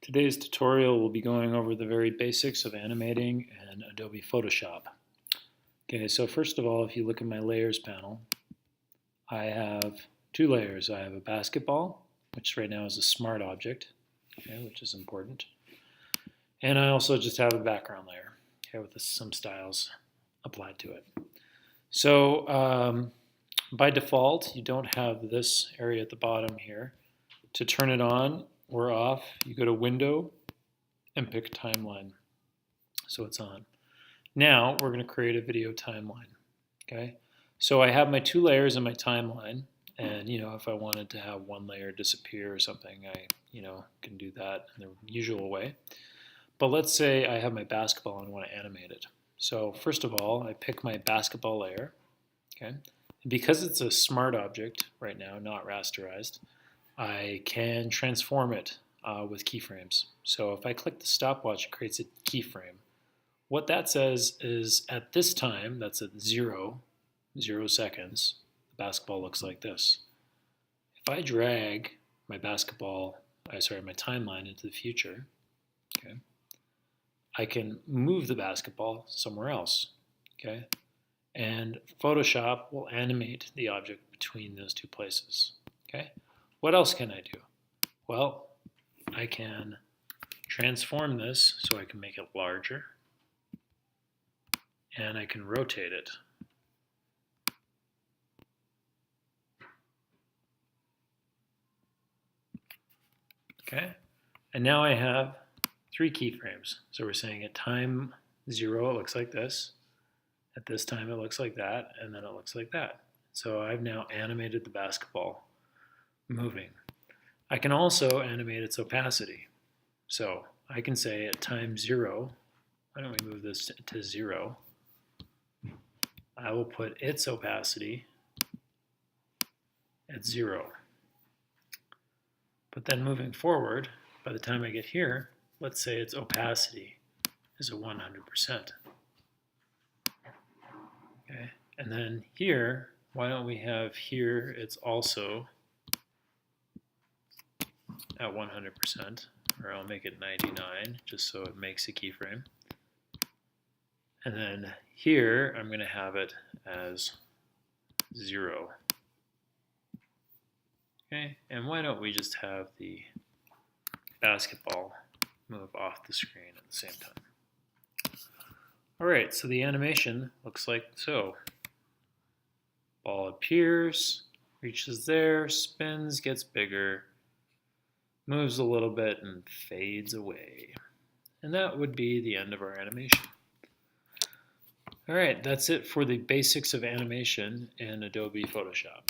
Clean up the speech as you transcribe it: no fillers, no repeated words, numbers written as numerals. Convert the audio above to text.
Today's tutorial will be going over the very basics of animating in Adobe Photoshop. Okay, so first of all, if you look at my layers panel, I have two layers. I have a basketball, which right now is a smart object, okay, which is important. And I also just have a background layer, okay, with some styles applied to it. So by default, you don't have this area at the bottom here. To turn it on or off, you go to Window and pick Timeline. So it's on. Now we're going to create a video timeline. Okay, so I have my two layers in my timeline, and if I wanted to have one layer disappear or something, I can do that in the usual way. But let's say I have my basketball and want to animate it. So first of all, I pick my basketball layer. Okay, and because it's a smart object right now, not rasterized, I can transform it with keyframes. So if I click the stopwatch, it creates a keyframe. What that says is at this time, that's at 0 seconds, the basketball looks like this. If I drag my my timeline into the future, okay, I can move the basketball somewhere else, okay? And Photoshop will animate the object between those two places, okay? What else can I do? Well, I can transform this so I can make it larger, and I can rotate it. Okay, and now I have three keyframes. So we're saying at time 0 it looks like this, at this time it looks like that, and then it looks like that. So I've now animated the basketball moving. I can also animate its opacity. So I can say at time 0, why don't we move this to 0? I will put its opacity at 0. But then moving forward, by the time I get here, let's say its opacity is at 100%. Okay, and then here, why don't we have here it's also at 100%, or I'll make it 99 just so it makes a keyframe. And then here I'm going to have it as 0. Okay, and why don't we just have the basketball move off the screen at the same time? Alright, so the animation looks like so. Ball appears, reaches there, spins, gets bigger, moves a little bit, and fades away. And that would be the end of our animation. Alright, that's it for the basics of animation in Adobe Photoshop.